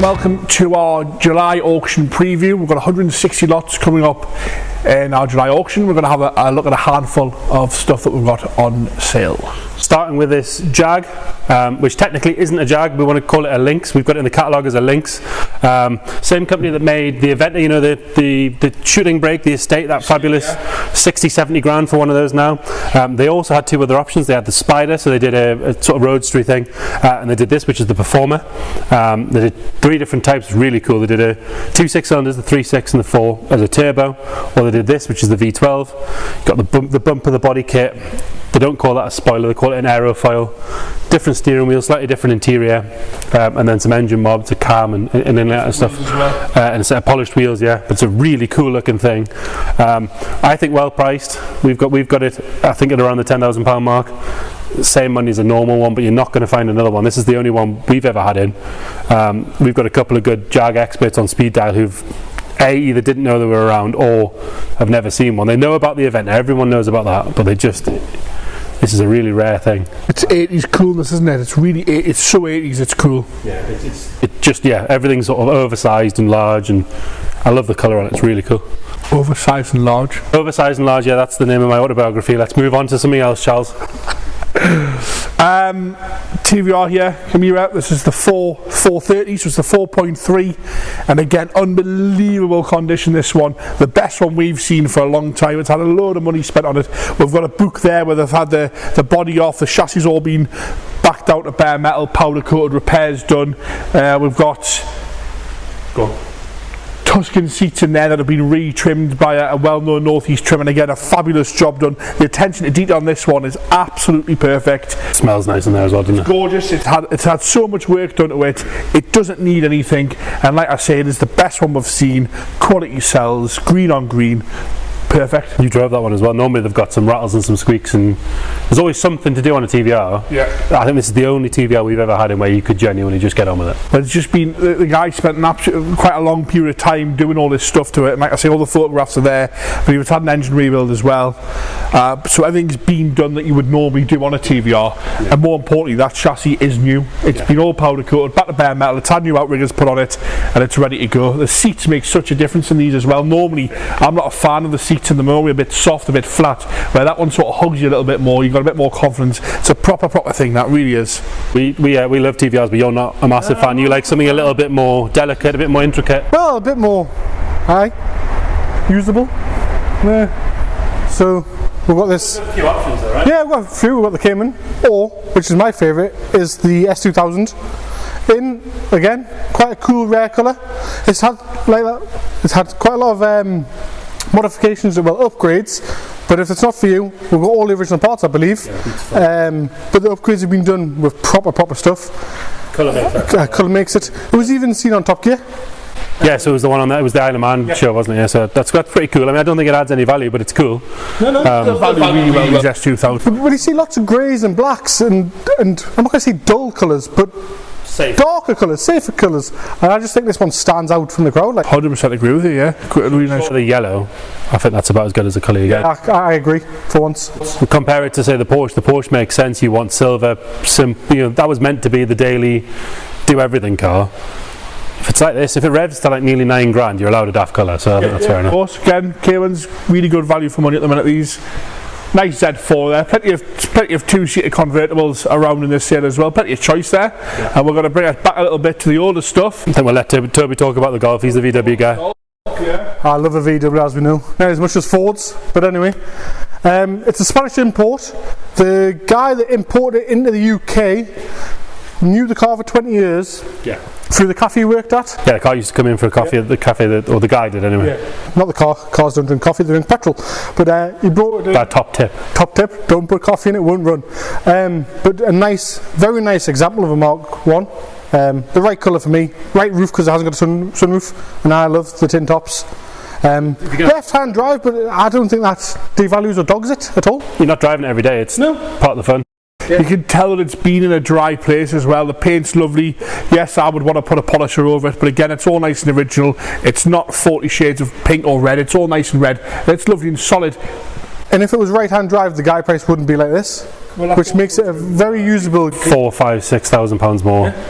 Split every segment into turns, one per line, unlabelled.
welcome to our July auction preview. We've got 160 lots coming up in our July auction. We're going to have a look at a handful of stuff that we've got on sale.
Starting with this Jag, which technically isn't a Jag, we want to call it a Lynx. We've got it in the catalogue as a Lynx. Same company that made the Aventa, you know, the shooting brake, the Estate, that fabulous 60-70 grand for one of those now. They also had two other options. They had the Spider, so they did a sort of roadstery thing, and they did this, which is the Performer. They did three different types, really cool. They did a 2 6-cylinders, the 3.6 and the 4 as a turbo, or they did this, which is the V12. Got the bumper, the body kit. They don't call that a spoiler, they call it an aerofoil. Different steering wheel, slightly different interior, and then some engine mobs, a cam and inlet and stuff, and a set of polished wheels, yeah. But it's a really cool looking thing. I think well priced. We've got it, I think, at around the £10,000 mark. Same money as a normal one, but you're not going to find another one. This is the only one we've ever had in. We've got a couple of good Jag experts on speed dial who've either didn't know they were around or have never seen one. They know about the event, everyone knows about that, but this is a really rare thing.
It's 80s coolness, isn't it? It's really, it's so 80s, it's cool.
Yeah, everything's sort of oversized and large, and I love the colour on it, it's really cool.
Oversized and large?
Oversized and large, yeah, that's the name of my autobiography. Let's move on to something else, Charles.
TVR here, come here out. This is the 430, so it's the 4.3, and again, unbelievable condition. This one, the best one we've seen for a long time. It's had a load of money spent on it. We've got a book there where they've had the body off, the chassis all been backed out of bare metal, powder coated, repairs done. We've got Tuscan seats in there that have been re-trimmed by a well-known northeast trim, and again a fabulous job done. The attention to detail on this one is absolutely perfect.
It smells nice in there as well, doesn't it?
Gorgeous. It's had so much work done to it. It doesn't need anything, and like I say, it is the best one we've seen. Quality sells, green on green. Perfect. You
drove that one as well. Normally they've got some rattles and some squeaks, and there's always something to do on a TVR.
Yeah.
I think this is the only TVR we've ever had in where you could genuinely just get on with it.
But it's just been, the guy spent quite a long period of time doing all this stuff to it, and like I say, all the photographs are there, but he's had an engine rebuild as well. So everything's been done that you would normally do on a TVR, and more importantly, that chassis is new. It's been all powder coated, back to bare metal, it's had new outriggers put on it, and it's ready to go. The seats make such a difference in these as well. Normally, I'm not a fan of the seats in the Motor, a bit soft, a bit flat, where that one sort of hugs you a little bit more. You've got a bit more confidence. It's a proper thing, that really is.
We love TVRs, but you're not a massive fan. You like something a little bit more delicate, a bit more intricate.
Well, a bit more usable. Yeah. So we've got this.
There's a few options though, right?
Yeah, we've got a few. We've got the Cayman, or, which is my favourite, is the S2000. In, again, quite a cool rare colour. It's had quite a lot of modifications, well, upgrades, but if it's not for you, we've got all the original parts, I believe. Yeah, but the upgrades have been done with proper stuff. Colour makes it. It was even seen on Top Gear.
Yeah, so it was the one on that. It was the Isle of Man show, wasn't it? Yeah, so that's pretty cool. I mean, I don't think it adds any value, but it's cool.
The value really well is S2000.
But you see lots of greys and blacks, and I'm not going to say dull colours, but darker colours, safer colours, and I just think this one stands out from the crowd. Like
100% agree with you, yeah. Really nice.
The yellow, I think that's about as good as a colour you get.
I agree, for once.
Compare it to, say, the Porsche. The Porsche makes sense. You want silver, that was meant to be the daily do everything car. If it's like this, if it revs to like nearly 9 grand, you're allowed a daft colour, so I think that's fair enough.
Of course, again, K1's really good value for money at the minute. These nice Z4 there, plenty of two-seater convertibles around in this sale as well, plenty of choice there. And we're going to bring it back a little bit to the older stuff.
I think we'll let Toby talk about the Golf. He's the VW guy.
I love a VW, as we know, not as much as Fords, but anyway. It's a Spanish import. The guy that imported it into the UK knew the car for 20 years. Yeah. Through the cafe he worked at.
Yeah, the car used to come in for a coffee at the cafe, or the guy did anyway.
Yeah. Not the cars don't drink coffee, they drink petrol. But he brought it.
Top tip.
Top tip, don't put coffee in it, won't run. But a nice, very nice example of a Mark 1. The right colour for me, right roof because it hasn't got a sunroof, and I love the tin tops. Left-hand drive, but I don't think that devalues or dogs it at all.
You're not driving it every day, it's part of the fun.
Yeah. You can tell that it's been in a dry place as well. The paint's lovely. Yes, I would want to put a polisher over it, but again, it's all nice and original. It's not 40 shades of pink or red. It's all nice and red. It's lovely and solid.
And if it was right-hand drive, the guy price wouldn't be like this, which makes it a very usable.
£4,000, £5,000, £6,000 more. Yeah.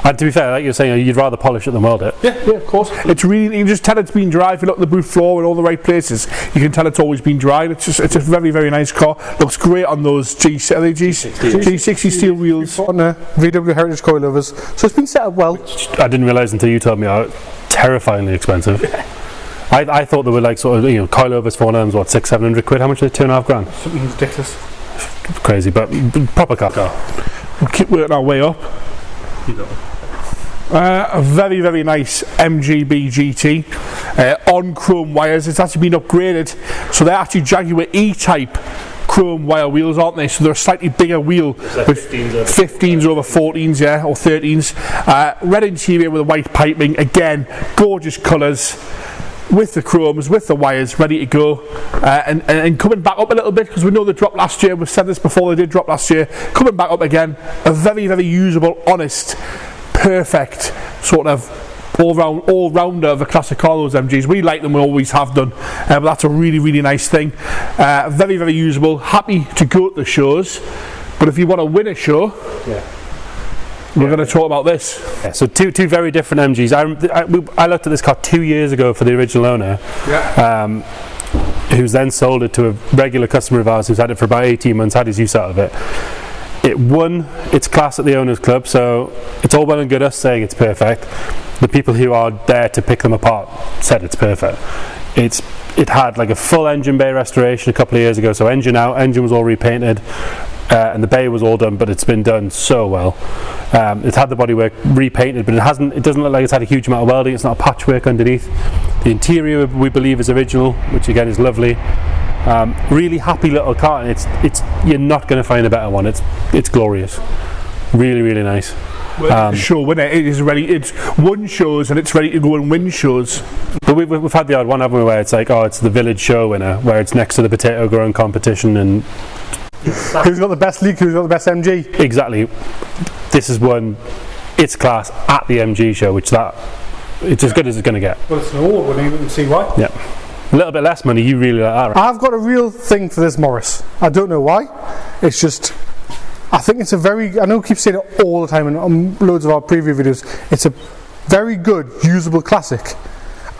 And to be fair, like you're saying, you'd rather polish it than weld it.
Yeah, of course. It's really, you can just tell it's been dry. If you look at the boot floor in all the right places, you can tell it's always been dry. It's a very, very nice car. Looks great on those G60 steel wheels.
On a VW Heritage coilovers, so it's been set up well.
I didn't realise until you told me how terrifyingly expensive. I thought they were like sort of, you know, coilovers for one of them's what, 600-700 quid. How much are they? £2,500.
Something ridiculous.
Crazy, but proper car.
We'll keep working our way up. A very, very nice MGB GT on chrome wires. It's actually been upgraded, so they're actually Jaguar E-Type chrome wire wheels, aren't they? So they're a slightly bigger wheel,
like
with 15s over 14s, yeah, or 13s. Red interior with a white piping. Again, gorgeous colours. With the chromes, with the wires, ready to go, and coming back up a little bit, because we know they dropped last year. We've said this before, they did drop last year. Coming back up again, a very, very usable, honest, perfect sort of all-rounder of a classic car, those MGs. We like them, we always have done, but that's a really, really nice thing. Very, very usable, happy to go to the shows, but if you want to win a show, we're going to talk about this.
Yeah, so two very different MGs. I looked at this car 2 years ago for the original owner, who's then sold it to a regular customer of ours who's had it for about 18 months, had his use out of it. It won its class at the owners club, so it's all well and good us saying it's perfect. The people who are there to pick them apart said it's perfect. It had like a full engine bay restoration a couple of years ago, so engine out, engine was all repainted, and the bay was all done, but it's been done so well. It's had the bodywork repainted, but it doesn't look like it's had a huge amount of welding. It's not a patchwork underneath. The interior we believe is original, which again is lovely. Really happy little car, and it's you're not going to find a better one. It's glorious, really, really nice.
Show winner, it is ready. It's won shows and it's ready to go and win shows.
But we've had the odd one, haven't we, where it's like, oh, it's the village show winner, where it's next to the potato growing competition, and
who's got the best leak, who's got the best MG.
Exactly. This is one, its class at the MG show, which it's as good as it's going to get.
Well, it's an award winning, you can see why.
Yeah. A little bit less money, you really like that, right?
I've got a real thing for this Morris. I don't know why. It's just, I think it's a very, I know we keep saying it all the time in on loads of our preview videos, it's a very good, usable classic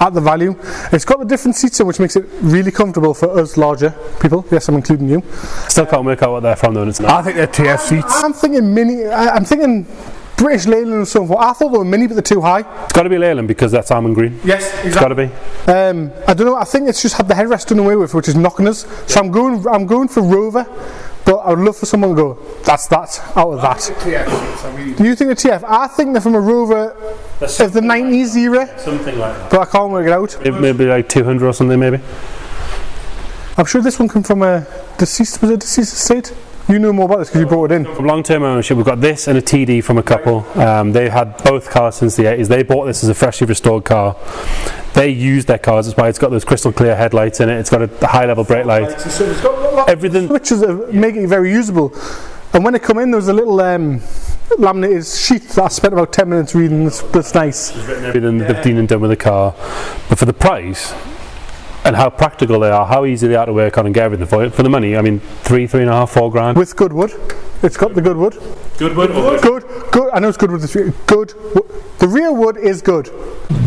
at the value. It's got the different seats in, which makes it really comfortable for us larger people. Yes, I'm including you.
Still can't work out what they're from though, it's not.
I think they're TF seats.
I'm thinking mini, I'm thinking British Leyland and so forth. I thought they were mini, but they're too high.
It's got to be Leyland because that's almond green.
Yes, exactly.
It's got to be.
I don't know. I think it's just had the headrest done away with, which is knocking us. So I'm going for Rover, but I would love for someone to go, that's that, out of that. Do you think the TF? I think they're from a Rover of the 90s era.
Something like that.
But I can't work it out.
Maybe like 200 or something, maybe.
I'm sure this one came from a deceased estate. You know more about this because you brought it in.
From long-term ownership, we've got this and a TD from a couple. They had both cars since the 80s. They bought this as a freshly restored car. They used their cars, that's why it's got those crystal clear headlights in it. It's got a high-level brake light.
So it's got
everything.
Switches make it very usable. And when it come in, there was a little laminated sheet that I spent about 10 minutes reading. That's nice.
Everything they've been and done with the car, but for the price and how practical they are, how easy they are to work on and get everything for it. For the money, I mean, $3.5, $4 grand.
With good wood. It's got the good wood.
Good wood?
Good. I know it's good wood. Good. The rear wood is good.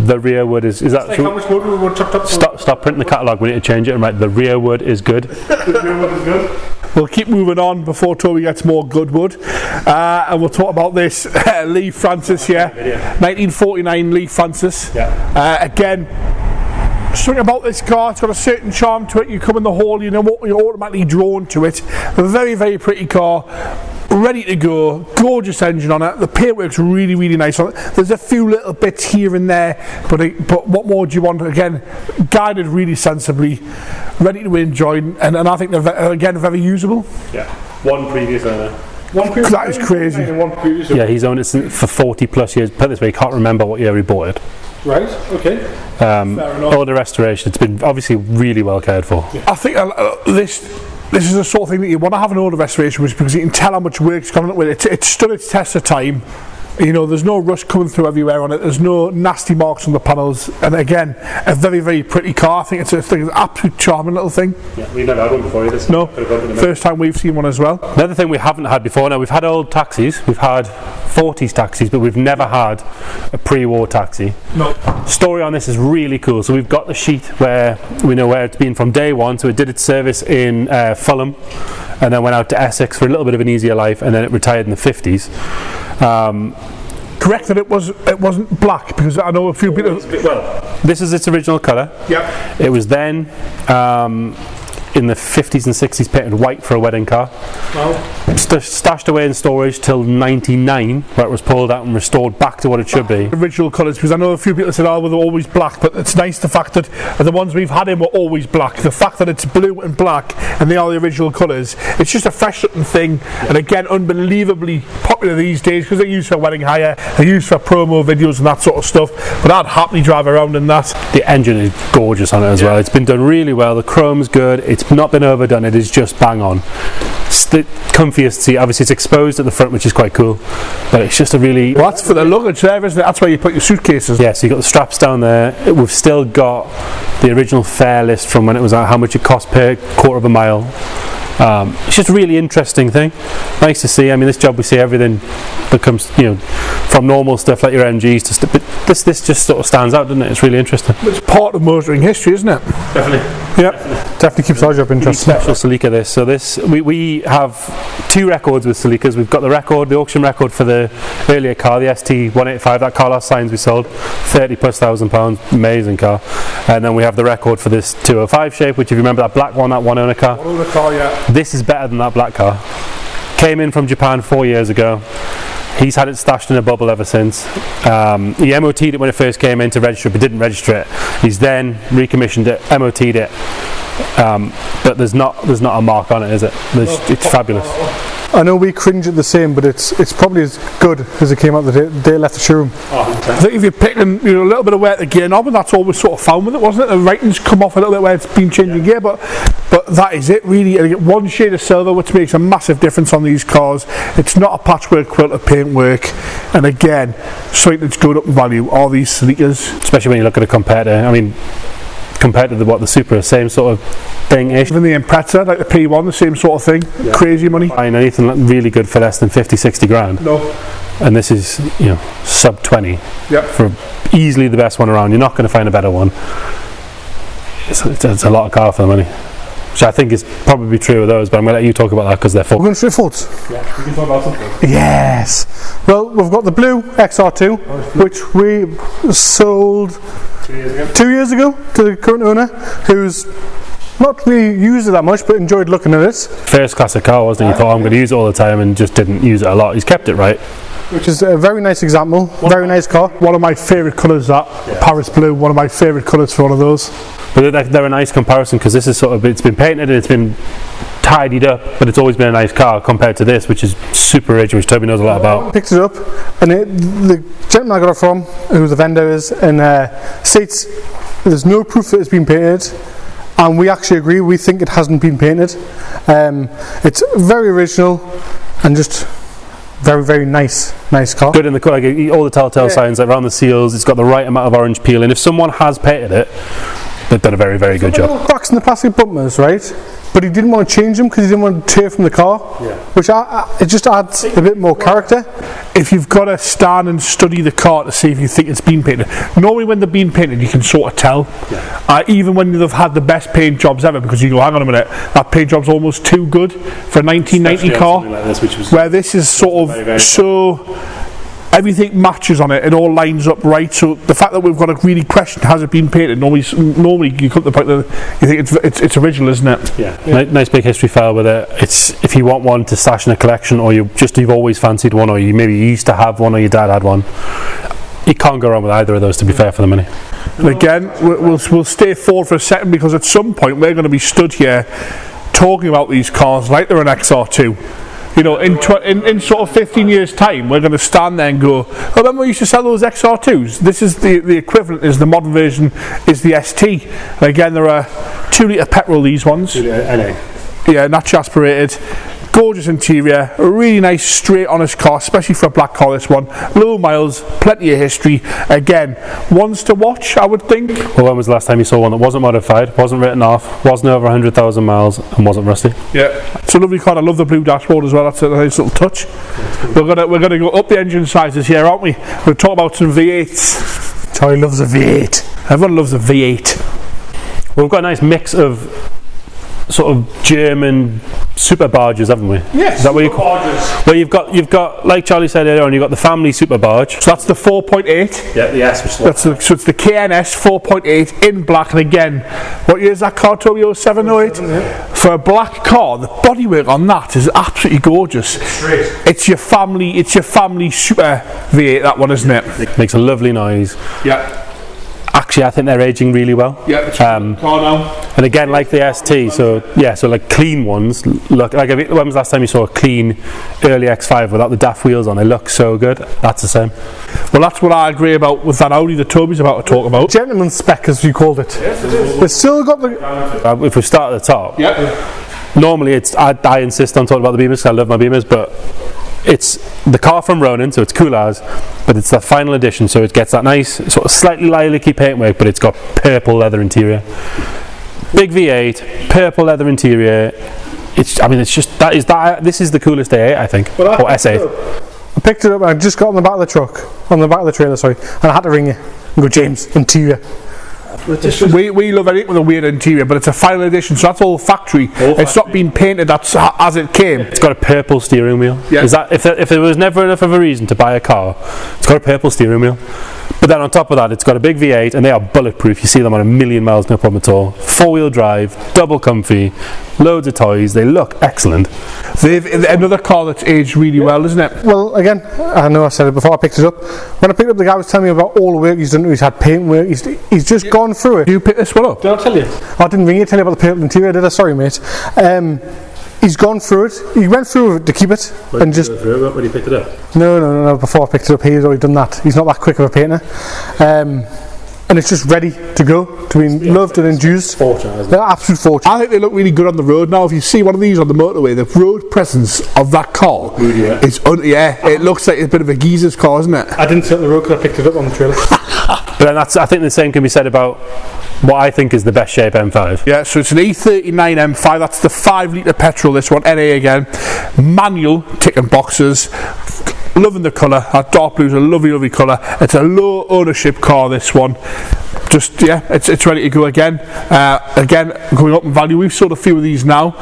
The rear wood is that
like how much wood we would chopped up?
Stop printing the catalogue, we need to change it and write the rear wood is good.
The rear wood is good.
We'll keep moving on before Toby gets more good wood, and we'll talk about this Lee Francis here, 1949 Lee Francis. Again, something about this car, it's got a certain charm to it. You come in the hall, you know what, you're automatically drawn to it. A very, very pretty car, ready to go, gorgeous engine on it. The paintwork's really, really nice on it. There's a few little bits here and there, but what more do you want? Again, guided really sensibly, ready to enjoy, and I think they're again very usable.
Yeah, one previous owner.
That is crazy.
Yeah, he's owned it for 40 plus years. Put it this way, he can't remember what year he bought it.
Right, okay.
All the restoration, it's been obviously really well cared for.
I think this is the sort of thing that you want to have an older restoration, which because you can tell how much work's gone into it. It's stood its test of time. You know, there's no rust coming through everywhere on it. There's no nasty marks on the panels. And again, a very, very pretty car. I think it's an absolute charming little thing.
Yeah, we've never had one before either.
No, first time we've seen one as well.
Another thing we haven't had before, now we've had old taxis, we've had 40s taxis, but we've never had a pre-war taxi.
No.
Story on this is really cool. So we've got the sheet where we know where it's been from day one. So it did its service in Fulham, and then went out to Essex for a little bit of an easier life, and then it retired in the 50s.
Correct that it wasn't black, because I know a few people.
Well, this is its original colour.
Yeah.
It was then in the 50s and 60s painted white for a wedding car.
Well,
stashed away in storage till 99, where it was pulled out and restored back to what it should be.
Original colours, because I know a few people said, oh, well, they're always black, but it's nice the fact that the ones we've had in were always black. The fact that it's blue and black and they are the original colours, it's just a fresh looking thing, and again, unbelievably popular these days because they're used for wedding hire, they're used for promo videos and that sort of stuff, but I'd happily drive around in that.
The engine is gorgeous on it as well. It's been done really well, the chrome's good, it's not been overdone, it is just bang on. It's the comfiest seat, obviously it's exposed at the front, which is quite cool, but it's just a really...
Well, that's for the luggage there, isn't it? That's where you put your suitcases.
Yeah, so you've got the straps down there. We've still got the original fare list from when it was out, how much it cost per quarter of a mile. It's just a really interesting thing. Nice to see. I mean, this job we see everything that comes, you know, from normal stuff like your MGs to but this just sort of stands out, doesn't it? It's really interesting.
It's part of motoring history, isn't it?
Definitely.
Yep.
Definitely keeps our job interesting.
Special Celica this. So this we have 2 records with Celicas. We've got the record, the auction record for the earlier car, the ST 185, that Carlos Sainz we sold, 30,000+ pounds, amazing car. And then we have the record for this 205 shape, which if you remember that black one, that one owner car.
One owner car, yeah.
This is better than that black car. Came in from Japan 4 years ago. He's had it stashed in a bubble ever since. He MOT'd it when it first came in to register it, but didn't register it. He's then recommissioned it, MOT'd it, but there's not a mark on it, is it? It's fabulous.
I know we cringe at the same, but it's probably as good as it came out the day it left the showroom.
I think if you're picking a little bit of wear the gear knob, and that's always sort of found with it, wasn't it? The writings come off a little bit where it's been changing gear, but that is it really. And you get one shade of silver, which makes a massive difference on these cars. It's not a patchwork quilt of paintwork, and again, something that's good up in value are these Celicas.
Especially when you look at a competitor. I mean, compared to the Supra, same sort of thing-ish.
Even the Impreza, like the P1, the same sort of thing. Yeah. Crazy money.
Buying anything really good for less than 50-60 grand.
No.
And this is, you know, sub 20.
Yep.
For easily the best one around. You're not going to find a better one. It's a lot of car for the money. Which I think is probably true of those, but I'm going to let you talk about that because they're full.
We're going straight forwards.
Yeah, we can talk about something.
Yes. Well, we've got the blue XR2, which we sold 2 years ago to the current owner, who's not really used it that much, but enjoyed looking at it.
First classic car, wasn't it? You thought, I'm going to use it all the time, and just didn't use it a lot. He's kept it right.
Which is a very nice example, very nice car.
One of my favourite colours, that Paris blue, one of my favourite colours for one of those.
But they're a nice comparison because this is sort of, it's been painted and it's been tidied up, but it's always been a nice car compared to this, which is super rich, which Toby knows a lot about.
Picked it up, and the gentleman I got it from, who the vendor is, and states there's no proof that it's been painted, and we actually agree. We think it hasn't been painted. It's very original and just very, very nice car.
Good in the like all the telltale signs around the seals. It's got the right amount of orange peel, and if someone has painted it, they've done a very, very good job.
Cracks in the plastic bumpers, right? But he didn't want to change them because he didn't want to tear from the car, which it just adds a bit more character.
If you've got to stand and study the car to see if you think it's been painted, normally when they're being painted you can sort of tell, even when they've had the best paint jobs ever, because you go, hang on a minute, that paint job's almost too good for a 1990 car,
like this,
where this is sort of very so everything matches on it, it all lines up right. So the fact that we've got to really question, has it been painted, normally you come to the point that you think it's original, isn't it?
Yeah. Nice big history file with it. It's, if you want one to stash in a collection, or you've always fancied one, or you maybe used to have one, or your dad had one, you can't go wrong with either of those, to be fair, for the money.
And again, we'll stay forward for a second, because at some point we're going to be stood here talking about these cars like they're an XR2. You know, in sort of 15 years' time, we're going to stand there and go, oh, remember we used to sell those XR2s? This is the equivalent, is the modern version, is the ST. And again, there are 2 litre petrol, these ones.
NA.
Yeah, naturally aspirated. Gorgeous interior, a really nice straight honest car, especially for a black car. This one, low miles, plenty of history. Again, ones to watch, I would think.
Well, when was the last time you saw one that wasn't modified, wasn't written off, wasn't over 100,000 miles, and wasn't rusty?
Yeah, it's a lovely car. I love the blue dashboard as well. That's a nice little touch. We're gonna go up the engine sizes here, aren't we? We'll talk about some V8s.
Charlie loves a V8.
Everyone loves a V8.
Well, we've got a nice mix of sort of German super barges, haven't we?
Yes,
is that what you
barges.
Well, you've got like Charlie said earlier on, you've got the family super barge.
So that's the 4.8.
Yeah, the S.
So it's the KNS 4.8 in black. And again, what year is that car, Toby? 07, 08?
Yeah.
For a black car, the bodywork on that is absolutely gorgeous. It's your family super V8, that one, isn't it?
It makes a lovely noise.
Yeah.
Actually, I think they're aging really well.
Yeah, it's car now.
And again, like the ST, so like clean ones look like. When was the last time you saw a clean early X5 without the daft wheels on? They look so good. That's the same.
Well, that's what I agree about with that Audi that Toby's about to talk about.
Gentleman spec, as you called it.
Yes, it is.
It's still got the.
If we start at the top,
Normally,
I insist on talking about the Beamers because I love my Beamers, but it's the car from Ronin, so it's cool as, but it's the final edition, so it gets that nice sort of slightly lilac-y paintwork, but it's got purple leather interior. Big V8, purple leather interior. It's just this is the coolest A8, I think, or S8.
I picked it up and I just got on the back of the truck, on the back of the trailer, sorry, and I had to ring you and go, James, interior.
We love anything with a weird interior, but it's a final edition, so that's all factory. It's not been painted as it came.
It's got a purple steering wheel.
Yeah.
Is that if there was never enough of a reason to buy a car, it's got a purple steering wheel. But then on top of that, it's got a big V8, and they are bulletproof. You see them on 1,000,000 miles, no problem at all. 4-wheel drive, double comfy, loads of toys. They look excellent.
They've another car that's aged really well, isn't it?
Well, again, I know I said it before I picked it up. When I picked it up, the guy was telling me about all the work he's done. He's had paint work. He's just gone through it.
You pick this one up?
Did I tell you? I didn't ring you to tell you about the purple interior, did I? Sorry, mate. He's gone through it. He went through it to keep it, and just.
When he picked it up?
No. Before I picked it up, he's already done that. He's not that quick of a painter, and it's just ready to go to be loved and enthused. They're absolute fortune.
I think they look really good on the road now. If you see one of these on the motorway, the road presence of that car is it looks like a bit of a geezer's car, isn't it?
I didn't sit on the road because I picked it up on the trailer.
But then I think the same can be said about what I think is the best shape M5.
Yeah, so it's an E39 M5. That's the 5-litre petrol. This one, NA again, manual, ticking boxes. Loving the colour. That dark blue is a lovely colour. It's a low ownership car, this one. Just it's ready to go again. Again, going up in value. We've sold a few of these now.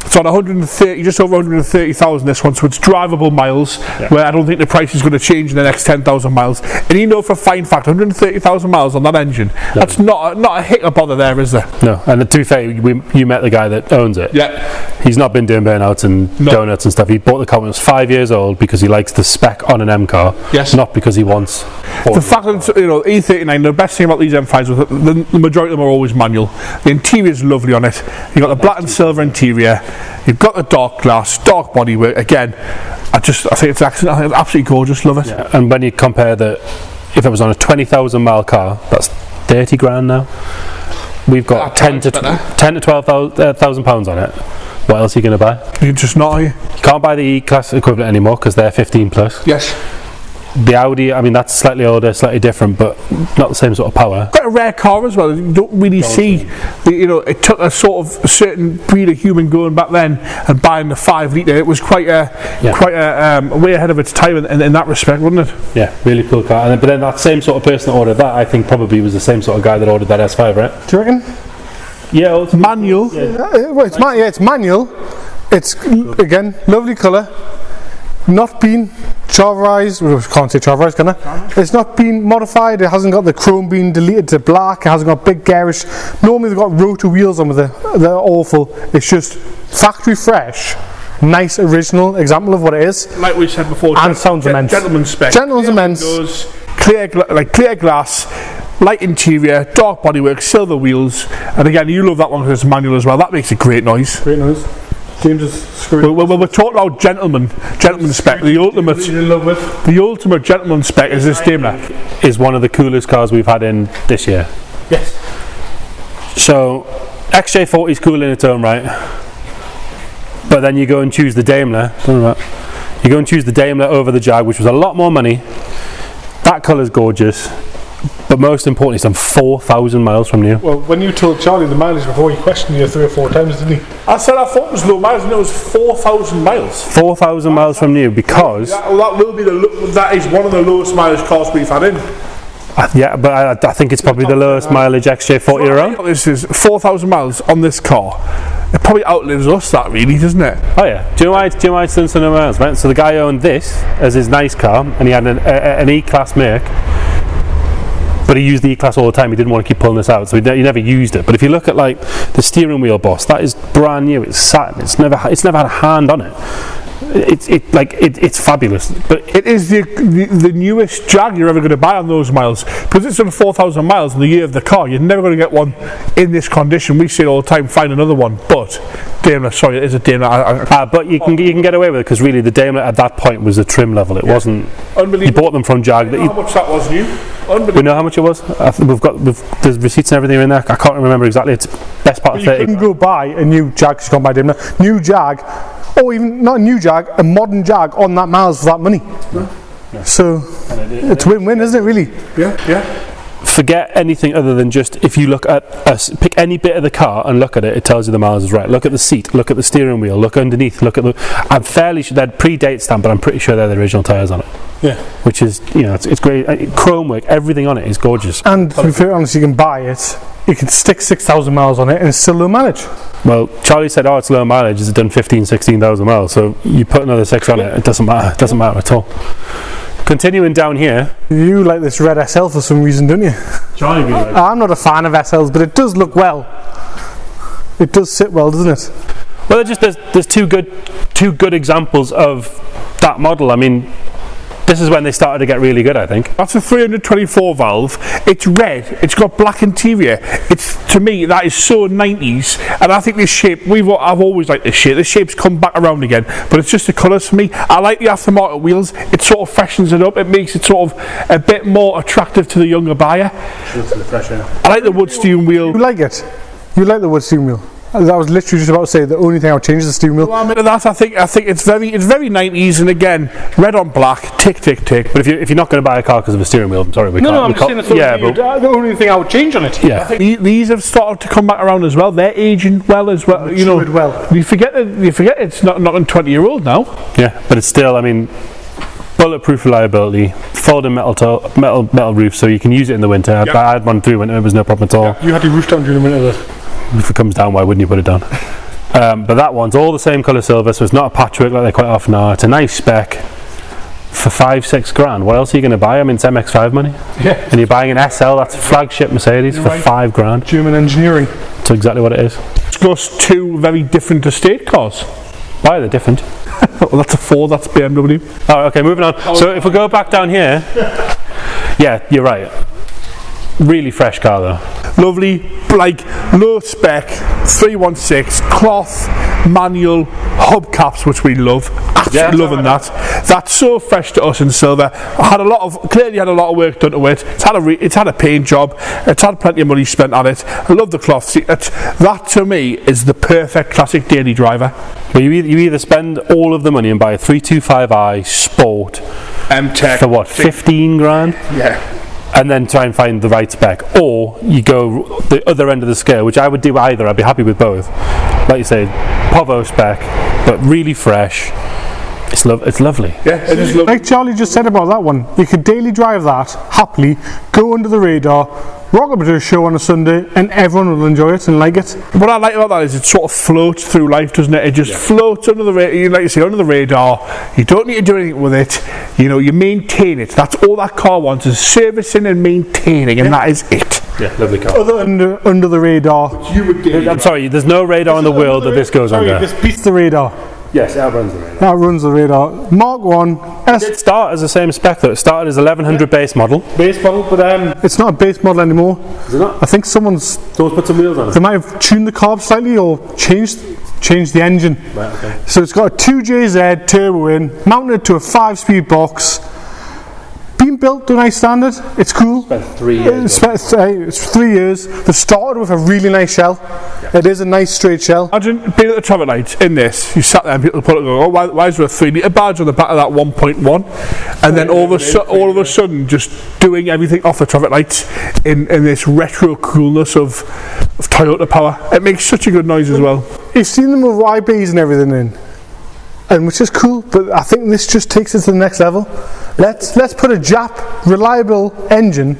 It's on 130, just over 130,000 this one, so it's drivable miles. Where I don't think the price is going to change in the next 10,000 miles. And you know for a fine fact, 130,000 miles on that engine. That's not a hiccup bother there, is there?
No. And to be fair, you met the guy that owns it.
Yeah.
He's not been doing burnouts and donuts and stuff. He bought the car when it was 5 years old because he likes the spec on an M car. Yes. Not because he wants.
The fact that E39, the best thing about these M5s was that the majority of them are always manual. The interior is lovely on it. You've got the black and silver interior. You've got the dark glass, dark bodywork. Again, I think it's absolutely gorgeous. Love it. Yeah.
And when you compare that, if it was on a 20,000 mile car, that's 30 grand now. We've got 10 to 12,000 pounds on it. What else are you going to buy?
You're just not, are you?
You can't buy the E-Class equivalent anymore because they're 15 plus.
Yes.
The Audi, that's slightly older, slightly different, but not the same sort of power.
Quite a rare car as well. You don't really see, it took a sort of a certain breed of human going back then and buying the 5-litre. It was quite a way ahead of its time in that respect, wasn't it? Yeah, really cool car. But then that same sort of person that ordered that, I think probably was the same sort of guy that ordered that S5, right?
Do you reckon?
Yeah, it's manual.
It's manual. It's again lovely colour. Not been charverized. Can't say charverized, can I? It's not been modified. It hasn't got the chrome being deleted to black. It hasn't got big garish. Normally they've got rotor wheels on with they're awful. It's just factory fresh. Nice original example of what it is.
Like we said before,
and sounds immense.
Gentleman's spec.
Gentleman's immense.
Clear glass, light interior, dark bodywork, silver wheels, and again you love that one because it's manual as well. That makes a great noise.
Great noise. James is screwing.
We're talking about gentleman spec. The ultimate gentleman spec is this Daimler.
Is one of the coolest cars we've had in this year.
Yes.
So XJ40 is cool in its own right. But then you go and choose the Daimler. You go and choose the Daimler over the Jag, which was a lot more money. That colour's gorgeous. But most importantly, it's done 4,000 miles from new.
Well, when you told Charlie the mileage before, he questioned you 3 or 4 times, didn't he?
I said I thought it was low miles, and it was 4,000 miles.
4,000 miles from new, because...
that will be that is one of the lowest mileage cars we've had in.
Yeah, but I think it's probably the lowest mileage XJ40 around.
This is 4,000 miles on this car. It probably outlives us, that really, doesn't it?
Oh yeah. Do you know why it's done so many miles, right? So the guy owned this as his nice car, and he had an E-Class make. But he used the E-Class all the time. He didn't want to keep pulling this out, so he never used it. But if you look at like the steering wheel boss, that is brand new. It's satin. It's never had a hand on it. It's fabulous. But
it is the newest Jag you're ever going to buy on those miles, because it's done 4,000 miles in the year of the car. You're never going to get one in this condition. We say it all the time, find another one. But Daimler, sorry, it is a Daimler.
But you can get away with it, because really the Daimler at that point was a trim level. It wasn't. Unbelievable. You bought them from Jag.
How much that was new?
We know how much it was. There's receipts and everything in there. I can't remember exactly. It's best part of 30.
You couldn't go buy a new Jag because you can't buy Daimler. New Jag, or even not a new Jag, a modern Jag on that miles for that money. No. So it's win-win, isn't it? Really?
Yeah.
Forget anything other than just, if you look at pick any bit of the car and look at it, it tells you the miles is right. Look at the seat, look at the steering wheel, look underneath, look at the. I'm fairly sure they're pre-date stamp, but I'm pretty sure they're the original tyres on it.
Yeah.
Which is, it's great. Chrome work, everything on it is gorgeous.
And to be fair, honest, you can buy it. You can stick 6,000 miles on it, and it's still low mileage.
Well, Charlie said, "Oh, it's low mileage. It's done 16,000 miles. So you put another 6 on it. It doesn't matter. It doesn't matter at all." Continuing down here.
You like this red SL for some reason, don't you?
Charlie really likes it.
I'm not a fan of SLs, but it does look well. It does sit well, doesn't it?
Well, there's two good examples of that model. I mean, this is when they started to get really good, I think.
That's a 324 valve. It's red. It's got black interior. To me, that is so 90s. And I think this shape, I've always liked this shape. The shape's come back around again, but it's just the colours for me. I like the aftermarket wheels. It sort of freshens it up. It makes it sort of a bit more attractive to the younger buyer. I like the wood steering wheel.
You like it? You like the wood steering wheel? I was literally just about to say the only thing I would change is the steering wheel.
Well, I think it's very 90s, and again, red on black, tick tick tick.
But if you're not going to buy a car because of a steering wheel, I'm sorry, we can't.
No, I'm saying the only thing I would change on it.
Yeah,
I think these have started to come back around as well. They're aging well as well.
Well.
You forget it's not a 20-year-old now.
Yeah, but it's still, I mean, bulletproof reliability, folding metal roof, so you can use it in the winter. Yep. I had one through winter; it was no problem at all.
You had your roof down during the winter.
If it comes down, why wouldn't you put it down? But that one's all the same colour silver, so it's not a patchwork like they quite often are. It's a nice spec for 5-6 grand. What else are you going to buy? I mean, it's MX5 money.
Yeah.
And you're buying an SL, that's a flagship Mercedes, for 5 grand.
German engineering.
That's exactly what it is.
It's just two very different estate cars.
Why are they different?
Well, that's a Ford, that's BMW.
Oh, okay, moving on. So if we go back down here, yeah, you're right. Really fresh car though.
Lovely, like low spec, 316, cloth, manual, hubcaps, which we love. Absolutely loving that. That's so fresh to us in silver. Clearly had a lot of work done to it. It's had a paint job. It's had plenty of money spent on it. I love the cloth. That to me is the perfect classic daily driver.
Well, you either spend all of the money and buy a 325i Sport
M-Tech
for what, 15 grand?
Yeah.
And then try and find the right spec, or you go the other end of the scale, which I would do either. I'd be happy with both. Like you say, Povo spec, but really fresh. It's lovely.
Yeah, it is lovely.
Like Charlie just said about that one, you could daily drive that happily, go under the radar, rock up to a show on a Sunday, and everyone will enjoy it and like it.
What I like about that is it sort of floats through life, doesn't it? It just floats under the radar. Like you say, under the radar. You don't need to do anything with it. You maintain it. That's all that car wants, is servicing and maintaining, and that is it.
Yeah, lovely car.
Other under the radar.
I'm sorry, there's no radar in the world that this goes under.
This beats the radar.
Yes, it outruns the radar.
That runs the radar. Mark 1.
It did start as the same spec though. It started as 1100 base model.
Base model, but it's not a base model anymore.
Is it not?
I think someone's
put some wheels on it.
They might have tuned the carb slightly or changed the engine.
Right, okay.
So it's got a 2JZ turbo in, mounted to a 5-speed box, beam been built to a nice standard. It's cool.
Spent 3 years.
It's 3 years. They started with a really nice shell. Yeah. It is a nice straight shell.
Imagine being at the traffic lights in this. You sat there and people put it and go, oh, why is there a 3-litre badge on the back of that 1.1? And then all of a sudden, just doing everything off the traffic lights in this retro coolness of Toyota power. It makes such a good noise as well.
You've seen them with YBs and everything in, and which is cool, but I think this just takes it to the next level. Let's put a Jap reliable engine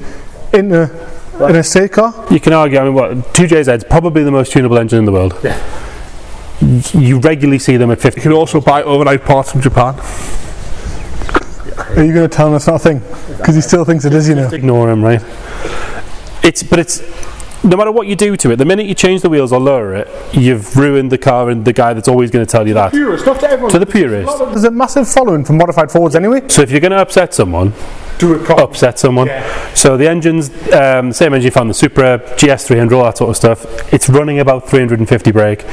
in a state car.
You can argue, I mean, what 2JZ is probably the most tunable engine in the world.
Yeah.
You regularly see them at 50.
You can also buy overnight parts from Japan.
Are you going to tell him that's not a thing? Because he still thinks it is, you know.
Just ignore him, right? It's no matter what you do to it, the minute you change the wheels or lower it, you've ruined the car and the guy that's always going to tell you that.
Purist, not to everyone.
To the purist.
There's a massive following for modified Fords anyway.
So if you're going to upset someone,
Do it properly.
upset someone.
Yeah.
So the engine's same engine you found, the Supra, GS300, all that sort of stuff. It's running about 350 brake.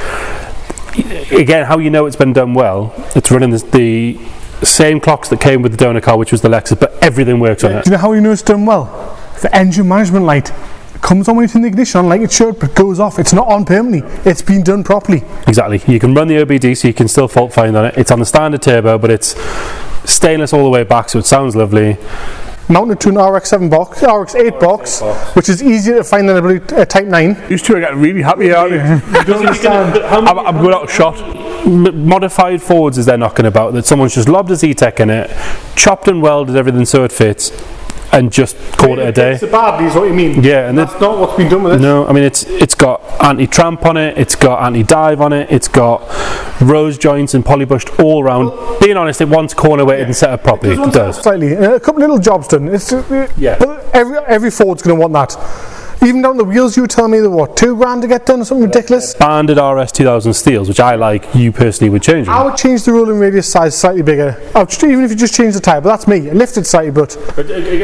Again, how you know it's been done well, it's running the same clocks that came with the donor car, which was the Lexus, but everything works on it.
Do you know how you know it's done well? The engine management light comes on when you turn the ignition on like it should, but goes off. It's not on permanently. It's been done properly.
Exactly. You can run the OBD, so you can still fault find on it. It's on the standard turbo, but it's stainless all the way back, so it sounds lovely.
Mounted to an RX-7 box, RX-8 box, which is easier to find than a Type 9.
These two are getting really happy, aren't they? I'm going out of shot.
Modified Fords is they're knocking about that someone's just lobbed a Z-Tech in it, chopped and welded everything so it fits, and just called it a day.
It's a bad, is what you mean.
Yeah, and
that's not what's been done with it.
No, I mean it's got anti-tramp on it, it's got anti-dive on it, it's got rose joints and polybushed all around. Being honest, it wants corner weighted and set up properly. It does.
Slightly, a couple little jobs done.
Yeah.
But every Ford's going to want that. Even down the wheels, you were telling me they're what, $2,000 to get done or something ridiculous?
Banded RS 2000 steels, which I like, you personally would change them.
I would change the rolling radius size slightly bigger. Even if you just change the tyre, but that's me. I lifted slightly, but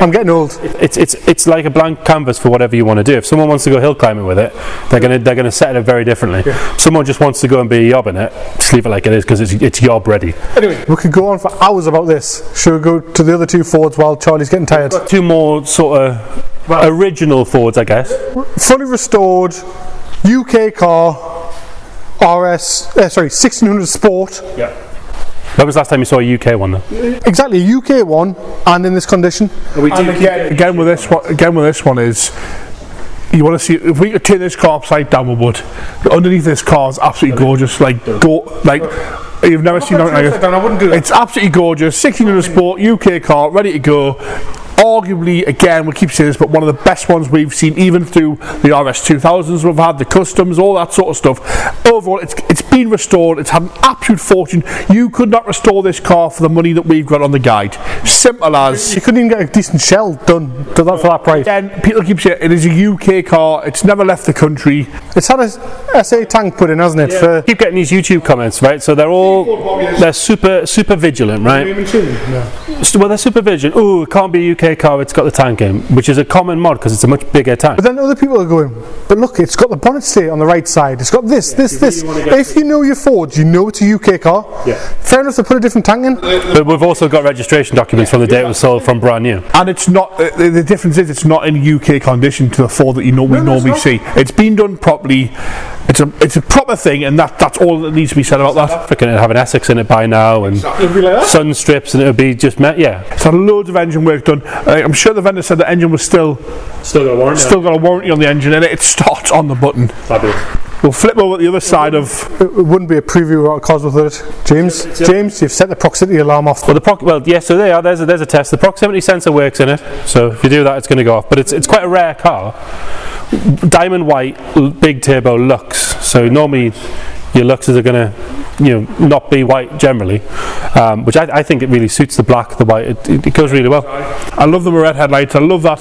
I'm getting old.
It's like a blank canvas for whatever you want to do. If someone wants to go hill climbing with it, they're gonna set it very differently. Yeah. Someone just wants to go and be a yob in it, just leave it like it is because it's yob ready.
Anyway, we could go on for hours about this. Should we go to the other two Fords while Charlie's getting tired?
Two more sort of original Fords, I guess.
Fully restored UK car, 1600 Sport.
Yeah. When was the last time you saw a UK one though?
Exactly, a UK one, and in this condition.
And again with this one is, you want to see, if we could turn this car upside down, we would. Underneath this car is absolutely gorgeous. You've never seen anything like it.
I wouldn't do that.
It's absolutely gorgeous. 1600 Sport, UK car, ready to go. Arguably, again, we keep saying this, but one of the best ones we've seen, even through the RS 2000s we've had, the customs, all that sort of stuff. Overall, it's been restored. It's had an absolute fortune. You could not restore this car for the money that we've got on the guide. Simple as.
You couldn't even get a decent shell done for that price.
Again, people keep saying it is a UK car. It's never left the country.
It's had a SA tank put in, hasn't it?
Yeah. Keep getting these YouTube comments, right? So they're super vigilant, right? Well, they're super vigilant. Oh, it can't be a UK car, it's got the tank in, which is a common mod because it's a much bigger tank.
But then other people are going, but look, it's got the bonnet state on the right side, it's got this. If you know your Ford, you know it's a UK car.
Yeah.
Fair enough to put a different tank in.
But we've also got registration documents from the day it was sold from brand new.
And it's not, the difference is it's not in UK condition to the Ford that we normally see. It's been done properly. It's a proper thing, and that's all that needs to be said about that.
African, it'll have an Essex in it by now, and sun strips, and it'll be just
It's had loads of engine work done. I'm sure the vendor said the engine was still got a warranty on the engine, and it starts on the button.
Fabulous.
We'll flip over to the other side of.
It wouldn't be a preview of what cars with it, James. James, you've set the proximity alarm off.
So there are. There's a test. The proximity sensor works in it, so if you do that, it's going to go off. But it's quite a rare car. Diamond white, big turbo Lux. So normally your Luxes are going to, not be white generally, which I think it really suits the black, the white. It goes really well.
I love the red headlights. I love that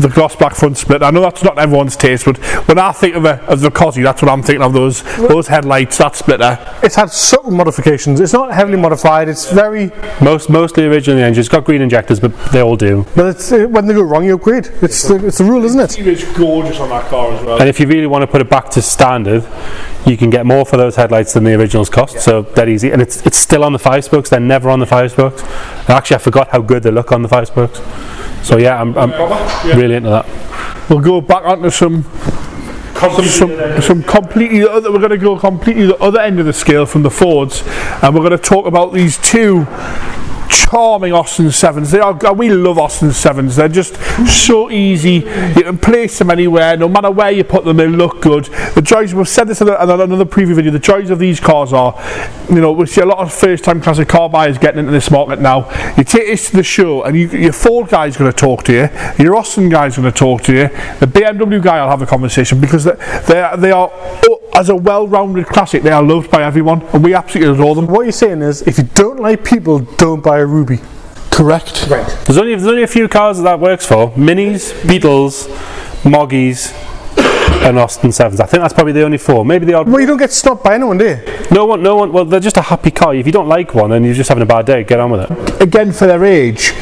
the gloss black front split. I know that's not everyone's taste, but when I think of the Cosy, that's what I'm thinking of. Those headlights, that splitter.
It's had subtle modifications. It's not heavily modified. It's very
mostly original engine. It's got green injectors, but they all do.
But it's when they go wrong, you upgrade. It's the rule, isn't it?
It's gorgeous on that car as well.
And if you really want to put it back to standard, you can get more for those headlights than the originals cost. So that easy, and it's still on the 5 spokes. They're never on the 5 spokes. And actually, I forgot how good they look on the 5 spokes. So yeah, I'm really into that.
We'll go back onto some completely other. We're going to go completely the other end of the scale from the Fords, and we're going to talk about these two charming Austin 7s. We love Austin 7s. They're just so easy. You can place them anywhere, no matter where you put them, they look good. The joys, we've said this in another preview video, the joys of these cars are, you know, we see a lot of first time classic car buyers getting into this market now. You take this to the show and your Ford guy's going to talk to you, your Austin guy's going to talk to you, the BMW guy will have a conversation, because they are as a well-rounded classic, they are loved by everyone, and we absolutely adore them.
What you're saying is, if you don't like people, don't buy a Ruby.
Correct.
Right.
There's only a few cars that works for. Minis, Beetles, Moggies, and Austin 7s. I think that's probably the only four. Maybe the odd.
Well, you don't get stopped by anyone, do you?
No one. Well, they're just a happy car. If you don't like one and you're just having a bad day, get on with it.
Again, for their age,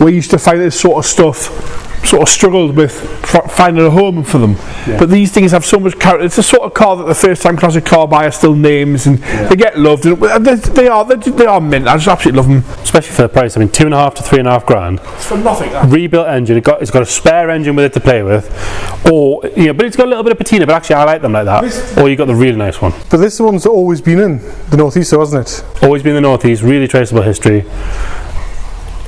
we used to find this sort of stuff sort of struggled with finding a home for them, but these things have so much character. It's the sort of car that the first time classic car buyer still names, and they get loved, and they are mint. I just absolutely love them,
especially for the price. I mean, $2.5 to $3.5 grand.
It's for nothing.
Rebuilt engine. It's got a spare engine with it to play with, or but it's got a little bit of patina. But actually, I like them like that. Or you got the really nice one.
But this one's always been in the Northeast, though, hasn't it?
Always been in the Northeast. Really traceable history.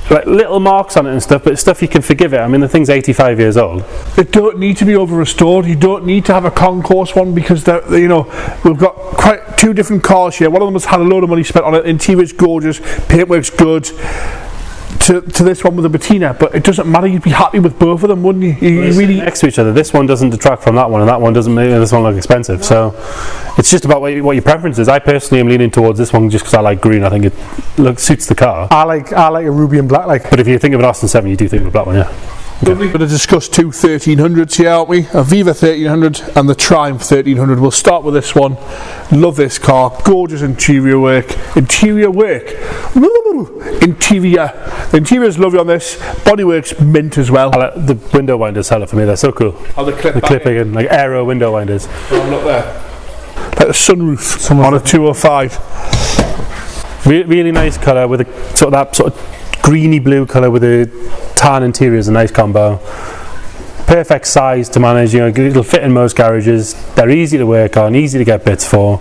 Like little marks on it and stuff, but it's stuff you can forgive it. I mean, the thing's 85 years old.
They don't need to be over restored. You don't need to have a concourse one, because you know, we've got quite two different cars here. One of them has had a load of money spent on it. Interior's gorgeous, paintwork's good. To this one with a patina, but it doesn't matter. You'd be happy with both of them, wouldn't you? You really
next to each other. This one doesn't detract from that one, and that one doesn't make this one look expensive. So it's just about what your preference is. I personally am leaning towards this one just because I like green. I think it suits the car.
I like a ruby and black.
But if you think of an Austin 7, you do think of a black one, yeah.
Okay. We're going to discuss two 1300s here, aren't we? A Viva 1300 and the Triumph 1300. We'll start with this one. Love this car. Gorgeous interior work. The interior is lovely on this. Bodywork's mint as well.
The window winders sell it for me. They're so cool.
Oh, the
clipping and like aero window winders.
Oh, look there. Like a sunroof on a 205.
Really nice colour with that sort of greeny blue colour with a tan interior is a nice combo. Perfect size to manage, you know, it'll fit in most garages. They're easy to work on, easy to get bits for.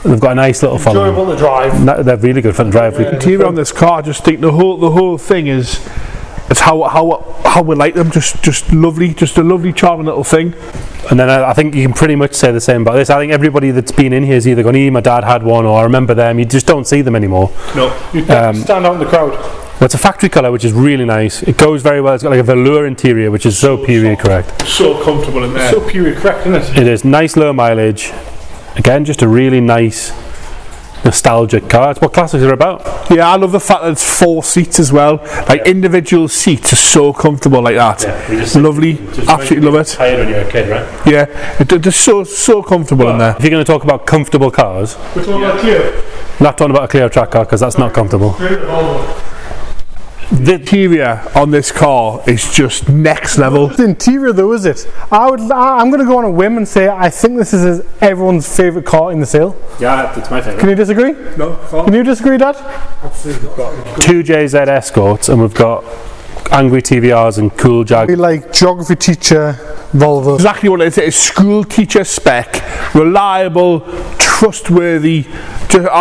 They've got a nice little fun.
Enjoyable to drive.
They're really good fun to drive.
The interior on this car, I just think the whole thing is how we like them. Just lovely, just a lovely, charming little thing.
And then I think you can pretty much say the same about this. I think everybody that's been in here is either going, my dad had one, or I remember them. You just don't see them anymore.
No,
you stand out in the crowd.
Well, it's a factory colour, which is really nice. It goes very well. It's got like a velour interior, which is so period correct.
So comfortable in there.
So period correct, isn't it?
It is nice, low mileage. Again, just a really nice, nostalgic car. It's what classics are about.
Yeah, I love the fact that it's 4 seats as well. Like individual seats are so comfortable like that. Yeah, lovely, absolutely love it.
Tired when you're a kid, right?
Yeah, it's so comfortable in there.
If you're going to talk about comfortable cars,
we're talking about Clio.
I'm not talking about a Clio track car because that's not comfortable.
The interior on this car is just next level.
The interior though, is it? I'm going to go on a whim and say I think this is everyone's favourite car in the sale.
Yeah, it's my favourite.
Can you disagree?
No.
Can you disagree, Dad?
Two JZ Escorts, and we've got angry TVRs and cool Jag.
We like geography teacher Volvos.
Exactly what it is. It's school teacher spec, reliable, trustworthy,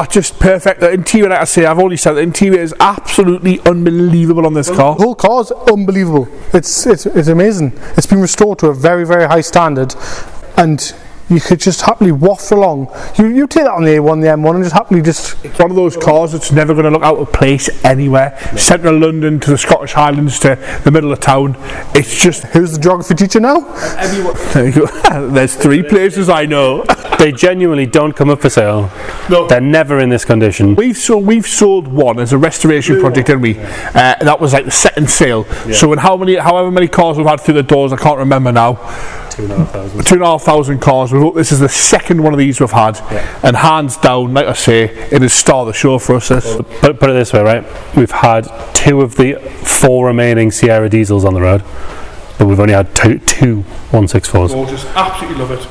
just perfect. The interior, like I say, I've already said, the interior is absolutely unbelievable on this car.
The whole car is unbelievable. It's amazing. It's been restored to a very, very high standard, and you could just happily waft along. You take that on the A1, the M1, and just happily just...
It's one of those cars that's never going to look out of place anywhere. No. Central London to the Scottish Highlands to the middle of town. It's just...
Who's the geography teacher now?
Everyone. There you go. There's 3 places I know.
They genuinely don't come up for sale.
No.
They're never in this condition.
We've sold one as a restoration project, didn't we? That was like the second sale. Yeah. So in however many cars we've had through the doors, I can't remember now. 2,500 cars. This is the second one of these we've had, and hands down, like I say, it is star of the show for us.
Put it this way, right? We've had 2 of the 4 remaining Sierra diesels on the road, but we've only had two 164s.
Gorgeous, absolutely love it.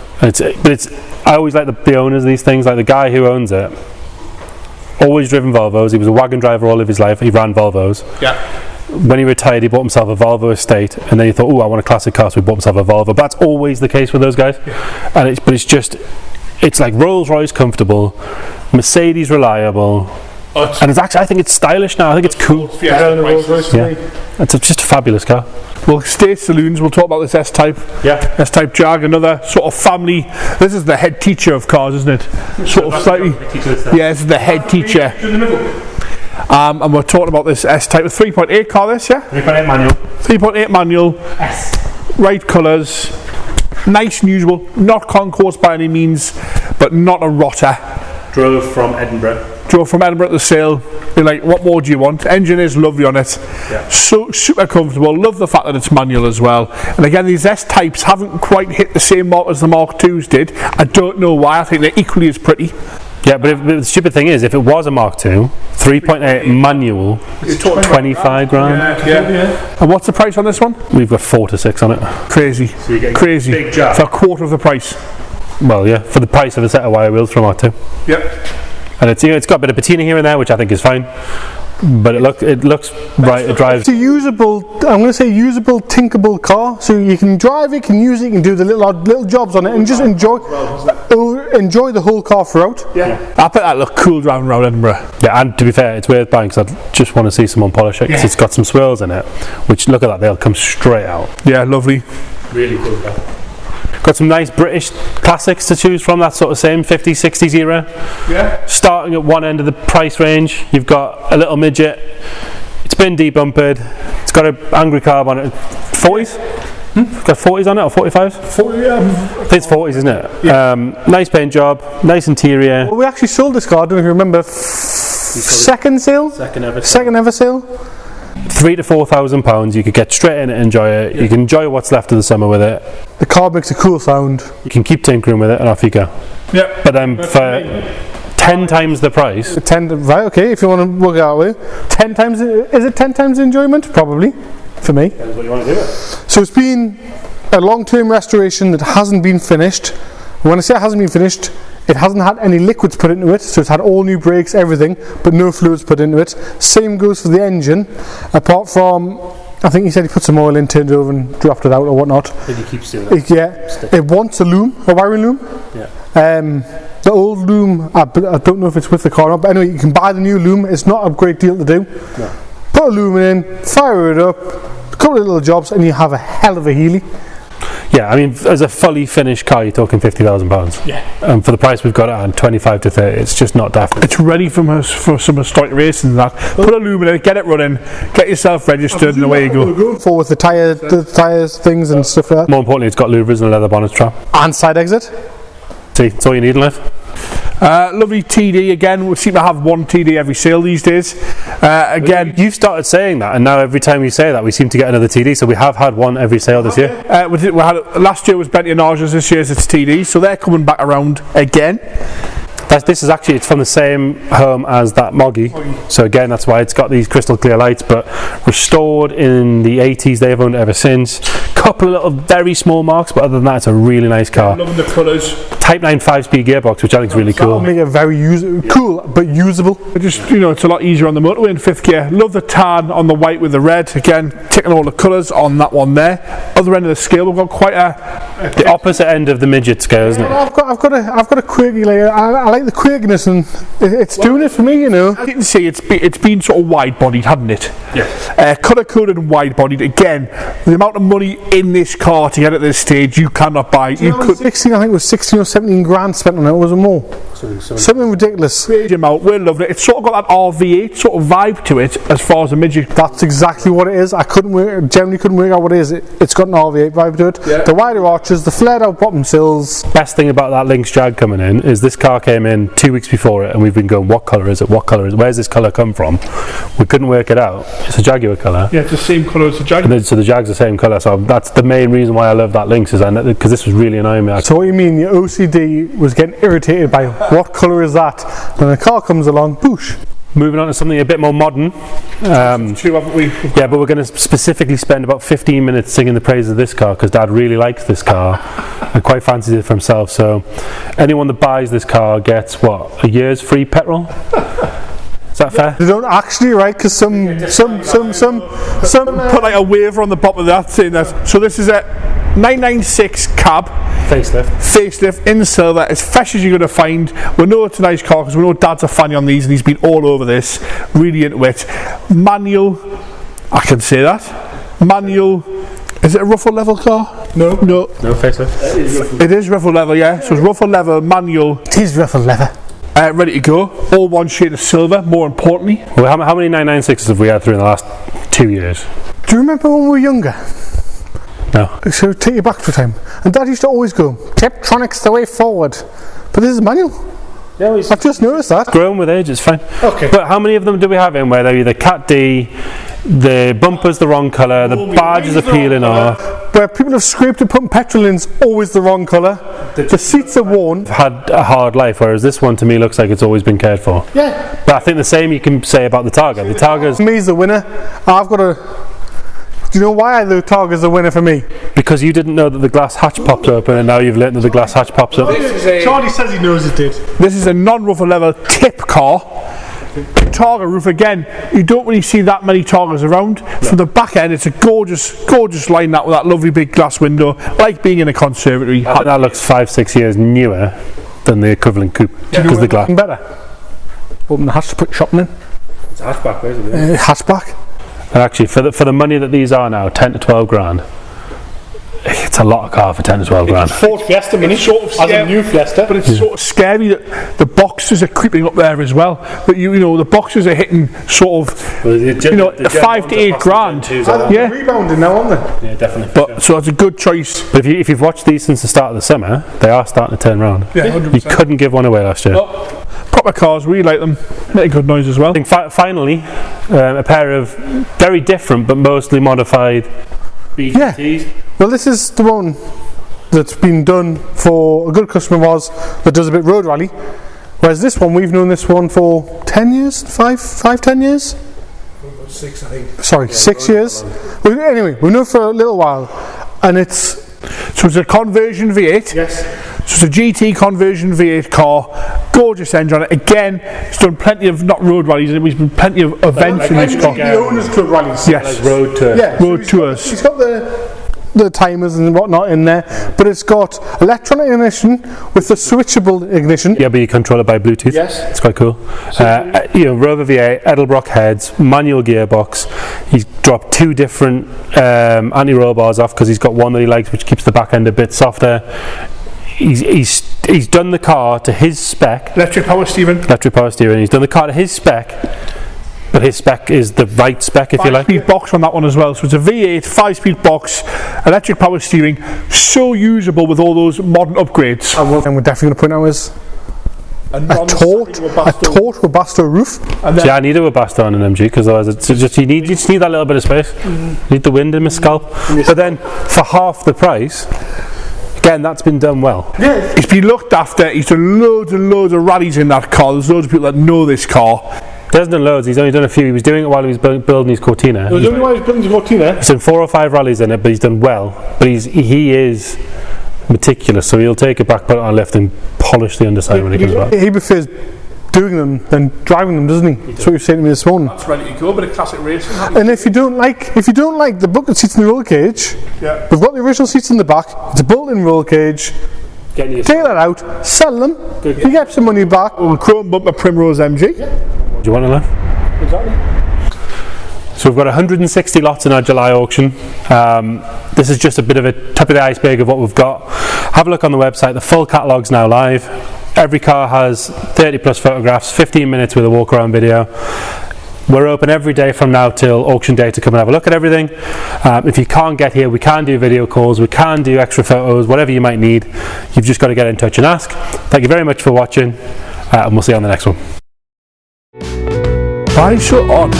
I always like the owners of these things, like the guy who owns it. Always driven Volvos. He was a wagon driver all of his life. He ran Volvos.
Yeah.
When he retired, he bought himself a Volvo estate, and then he thought, oh, I want a classic car, so he bought himself a Volvo. But that's always the case with those guys. And it's like Rolls-Royce comfortable, Mercedes reliable, and it's actually, I think it's stylish now. I think it's cool. It's just a fabulous car.
We'll stay saloons. We'll talk about this S-Type.
Yeah.
S-Type Jag, another sort of family. This is the head teacher of cars, isn't it? Sort of slightly. Yeah, this is the head teacher. And we're talking about this S-Type, a 3.8 car. This, yeah.
3.8 manual.
3.8 manual. Right colours. Nice and usable. Not concourse by any means, but not a rotter.
Drove from Edinburgh
to sale. You're like, what more do you want? Engine is lovely on it.
Yeah.
So super comfortable. Love the fact that it's manual as well. And again, these S-Types haven't quite hit the same mark as the Mark IIs did. I don't know why. I think they're equally as pretty.
Yeah, but the stupid thing is, if it was a Mark II, 3.8 manual, 25 grand.
Yeah. And what's the price on this one?
We've got 4 to 6 on it.
Crazy.
So you're getting
crazy.
big Jag.
For a quarter of the price.
Well, yeah, for the price of a set of wire wheels from Mark II.
Yep.
And it's got a bit of patina here and there, which I think is fine. But it looks right. It drives.
It's a usable, I'm going to say usable, tinkable car. So you can drive it, you can use it, you can do the little jobs on it, and just enjoy the whole car throughout.
Yeah. I bet that look cool driving around Edinburgh.
Yeah, and to be fair, it's worth buying because I just want to see someone polish it because it's got some swirls in it. Which, look at that, they'll come straight out.
Yeah, lovely.
Really cool car. Got some nice British classics to choose from, that sort of same 50s, 60s era. Yeah. Starting at one end of the price range, you've got a little midget. It's been debumpered. It's got an angry carb on it. 40s? It's got 40s on it, or 45s?
40, yeah.
I think it's 40s, isn't it? Yeah. Nice paint job, nice interior.
Well, we actually sold this car, I don't know if you remember. Second sale? Second ever sale.
£3,000 to £4,000, you could get straight in and enjoy it. You can enjoy what's left of the summer with it.
The car makes a cool sound.
You can keep tinkering with it and off you go.
Yeah.
But then for 10 times the price.
Right, okay, if you want to work it that way. 10 times, is it 10 times the enjoyment? Probably, for me.
Depends what you want to do.
So it's been a long-term restoration that hasn't been finished. When I say it hasn't been finished, it hasn't had any liquids put into it, so it's had all new brakes, everything, but no fluids put into it. Same goes for the engine, apart from, I think he said he put some oil in, turned it over and dropped it out or whatnot.
But he keeps doing that.
It wants a loom, a wiring loom.
Yeah.
The old loom, I don't know if it's with the car or not, but anyway, you can buy the new loom. It's not a great deal to do.
No.
Put a loom in, fire it up, a couple of little jobs, and you have a hell of a Healy.
Yeah, I mean, as a fully finished car, you're talking £50,000. Yeah. And for the price we've got it at, 25 to 30, it's just not daft.
It's ready for some historic racing and that. Put a loom in it, get it running, get yourself registered, and away you go.
For with the tyres, things and stuff like that.
More importantly, it's got louvers and a leather bonnet strap.
And side exit.
See, that's all you need in life.
Lovely TD again. We seem to have one TD every sale these days. Again,
you've started saying that, and now every time you say that, we seem to get another TD. So we have had one every sale this year.
we had last year was Bentley and Argers. This year's it's TD, so they're coming back around again.
This is actually, it's from the same home as that Moggy. So again, that's why it's got these crystal clear lights, but restored in the 80s. They've owned it ever since. Couple of little very small marks, but other than that, it's a really nice car.
Loving the colours.
Type 9 5-speed gearbox, which I think is really cool.
Make it very cool but usable.
Just, it's a lot easier on the motorway in fifth gear. Love the tan on the white with the red. Again, ticking all the colours on that one there. Other end of the scale, we've got quite
the opposite end of the midget scale, isn't it?
I've got a quirky layer. I like the quirkiness, and it's doing it for me,
As you can see, it's been sort of wide-bodied, hasn't it?
Yeah.
Colour-coded and wide-bodied. Again, the amount of money in this car to get at this stage, you cannot buy. You could.
16, I think it was 16 or 17 grand spent on it, or was it more? Something ridiculous.
We're loving it. It's sort of got that RV8 sort of vibe to it as far as a midget.
That's exactly what it is. I generally couldn't work out what it is. It's got an RV8 vibe to it. Yeah. The wider arches, the flared out bottom sills.
Best thing about that Lynx Jag coming in is this car came in 2 weeks before it, and we've been going, what colour is it? What colour is it? Where's this colour come from? We couldn't work it out. It's a Jaguar colour.
Yeah, it's the same colour as the Jaguar.
So the Jag's the same colour. So that's the main reason why I love that Lynx, is because this was really annoying me.
So what you mean, your OCD was getting irritated by what colour is that? When a car comes along, boosh.
Moving on to something a bit more modern.
Two, haven't we?
Yeah, but we're going to specifically spend about 15 minutes singing the praise of this car because Dad really likes this car and quite fancies it for himself. So anyone that buys this car gets, what, a year's free petrol? that fair?
They don't actually, right? Because some
Put like a waiver on the bottom of that saying that. So this is a 996 cab. Facelift in silver, as fresh as you're going to find. We know it's a nice car because we know Dad's a fan on these and he's been all over this, really into it. Manual, I can say that. Manual, is it a ruffle level car?
No.
No facelift.
It is ruffle level, yeah. So it's ruffle level, manual.
It is ruffle leather.
Ready to go. All one shade of silver, more importantly.
Well, how many 996s have we had through in the last 2 years?
Do you remember when we were younger?
No.
So take you back to a time. And Dad used to always go, Tiptronic's the way forward. But this is manual.
Yeah,
I've just noticed that.
Grown with age, it's fine.
Okay.
But how many of them do we have in where they're either Cat D, the bumper's the wrong colour, the badge is peeling off?
Where people have scraped and put petrol in's always the wrong colour. The seats are worn.
Had a hard life, whereas this one to me looks like it's always been cared for.
Yeah.
But I think the same you can say about the Targa. The Targa's...
Me's the winner. I've got a... Do you know why the Targa's the winner for me?
Because you didn't know that the glass hatch popped open and now you've learned that the glass hatch pops up.
Charlie says he knows it did.
This is a non-ruffle level tip car. Targa roof again, you don't really see that many Targas around. From the back end, it's a gorgeous line that with that lovely big glass window, like being in a conservatory.
I think that looks 5-6 years newer than the equivalent coupe because the glass.
Better. Open the hatch to put shopping in.
It's a hatchback, basically.
Hatchback.
And actually, for the money that these are now, 10 to 12 grand. It's a lot of car for 10 to 12 grand.
Ford Fiesta Mini,
sort of
as a new Fiesta.
But it's sort of scary that the boxes are creeping up there as well. That you know the boxes are hitting sort of the 5 to 8 grand.
Yeah, rebounding now, aren't they?
Yeah, definitely.
But so it's a good choice.
But if you've watched these since the start of the summer, they are starting to turn around.
Yeah, 100%.
You couldn't give one away last year.
Proper cars, really like them. Make a good noise as well.
I think finally, a pair of very different but mostly modified BGTs.
Yeah. Well, this is the one that's been done for a good customer of ours that does a bit road rally. Whereas this one, we've known this one for 10 years? 10 years?
6, I think.
Sorry, 6 years. Well, anyway, we've known for a little while. And it's...
So it's a conversion V8.
Yes.
So it's a GT conversion V8 car. Gorgeous engine on it. Again, it's done plenty of, not road rallies, it's been plenty of events in this car.
The owners club rallies.
Yes.
Like road tours.
Yeah,
road tours.
It's got the timers and whatnot in there, but it's got electronic ignition with the switchable ignition.
Yeah, but you control it by Bluetooth.
Yes.
It's quite cool. Rover V8, Edelbrock heads, manual gearbox. He's dropped 2 different anti-roll bars off because he's got one that he likes which keeps the back end a bit softer. He's done the car to his spec.
Electric power steering.
He's done the car to his spec, but his spec is the right spec, if you like.
5-speed box on that one as well. So it's a V8 5-speed box, electric power steering, so usable with all those modern upgrades.
And we're definitely going to put out is a taut Webasto roof.
Yeah, I need a Webasto on an MG because otherwise it's just you just need that little bit of space. You need the wind in my scalp. But then for half the price, again, that's been done well.
Yeah.
He's been looked after. He's done loads and loads of rallies in that car. There's loads of people that know this car.
He hasn't done loads, he's only done a few. He was doing it while he was building his Cortina.
The only way he's building his Cortina.
He's done 4 or 5 rallies in it, but he's done well. But he is meticulous, so he'll take it back, put it on left and polish the underside when he comes back.
He prefers doing them than driving them, doesn't he? That's what you were saying to me this morning.
That's ready to go, but a classic racing.
And if you don't like the bucket seats in the roll cage,
Yeah.
we've got the original seats in the back. It's a built-in roll cage. Take that out, sell them. You get some money back.
Oh, chrome bumper Primrose MG.
Do you want to know?
Exactly.
So we've got 160 lots in our July auction. This is just a bit of a tip of the iceberg of what we've got. Have a look on the website. The full catalogue's now live. Every car has 30 plus photographs, 15 minutes with a walk around video. We're open every day from now till auction day to come and have a look at everything. If you can't get here, we can do video calls, we can do extra photos, whatever you might need. You've just got to get in touch and ask. Thank you very much for watching, and we'll see you on the next one.
Why so odd?